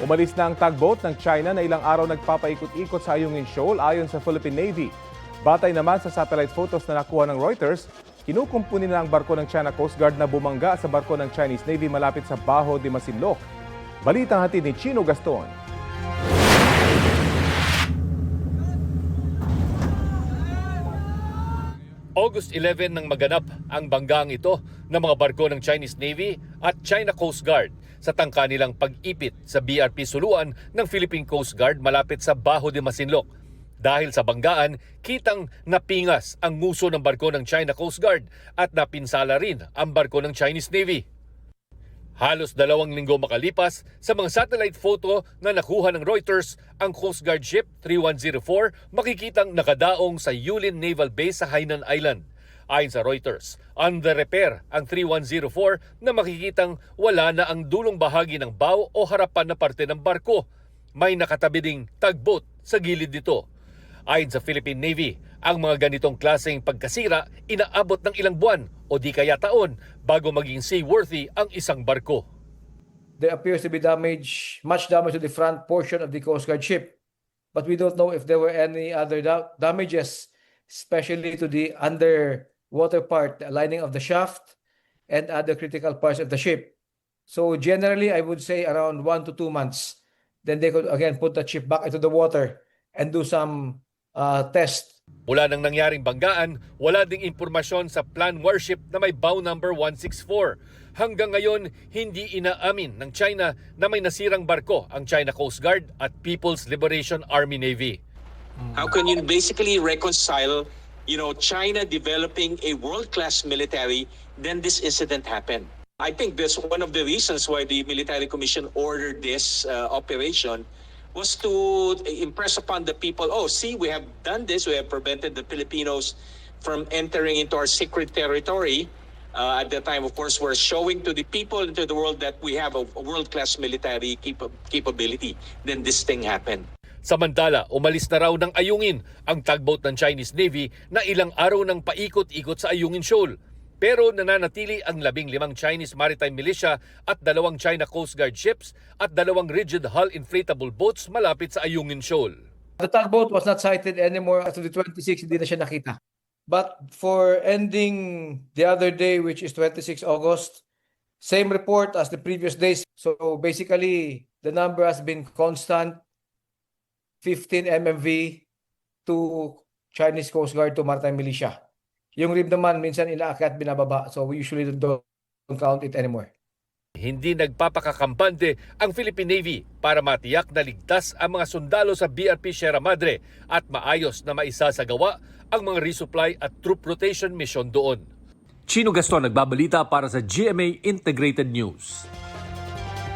Umalis na ang tugboat ng China na ilang araw nagpapaikot-ikot sa Ayungin Shoal ayon sa Philippine Navy. Batay naman sa satellite photos na nakuha ng Reuters, kinukumpuni na ang barko ng China Coast Guard na bumangga sa barko ng Chinese Navy malapit sa Bajo de Masinloc. Balitang hatid ni Chino Gaston. August 11 nang maganap ang banggang ito ng mga barko ng Chinese Navy at China Coast Guard sa tangka nilang pag-ipit sa BRP Suluan ng Philippine Coast Guard malapit sa Bajo de Masinloc. Dahil sa banggaan, kitang napingas ang nguso ng barko ng China Coast Guard at napinsala rin ang barko ng Chinese Navy. Halos 2 linggo makalipas, sa mga satellite photo na nakuha ng Reuters, ang Coast Guard Ship 3104 makikitang nakadaong sa Yulin Naval Base sa Hainan Island. Ayon sa Reuters, under repair ang 3104 na makikitang wala na ang dulong bahagi ng bow o harapan na parte ng barko. May nakatabi ding tugboat sa gilid nito. Ayon sa Philippine Navy, ang mga ganitong klaseng pagkasira inaabot ng ilang buwan o di kaya taon bago maging seaworthy ang isang barko. There appears to be much damage to the front portion of the Coast Guard ship. But we don't know if there were any other damages, especially to the underwater part, the lining of the shaft, and other critical parts of the ship. So generally, I would say around 1 to 2 months. Then they could again put the ship back into the water and do some test. Mula nang nangyaring banggaan, wala ding impormasyon sa planned warship na may bow number 164. Hanggang ngayon, hindi inaamin ng China na may nasirang barko ang China Coast Guard at People's Liberation Army Navy. How can you basically reconcile, China developing a world-class military, then this incident happened? I think that's one of the reasons why the Military Commission ordered this operation was to impress upon the people, see, we have done this, we have prevented the Filipinos from entering into our secret territory. At the time, of course, we're showing to the people and to the world that we have a world-class military capability. Then this thing happened. Samantala, umalis na raw ng Ayungin ang tugboat ng Chinese Navy na ilang araw nang paikot-ikot sa Ayungin Shoal. Pero nananatili ang 15 Chinese Maritime Militia at 2 China Coast Guard ships at 2 rigid hull inflatable boats malapit sa Ayungin Shoal. The tugboat was not sighted anymore after the 26th, hindi na siya nakita. But for ending the other day, which is 26 August, same report as the previous days. So basically, the number has been constant, 15 MMV to Chinese Coast Guard to Maritime Militia. Yung rib naman, minsan inaakyat, binababa. So we usually don't count it anymore. Hindi nagpapakakampante ang Philippine Navy para matiyak na ligtas ang mga sundalo sa BRP Sierra Madre at maayos na maisasagawa ang mga resupply at troop rotation mission doon. Chino Gaston nagbabalita para sa GMA Integrated News.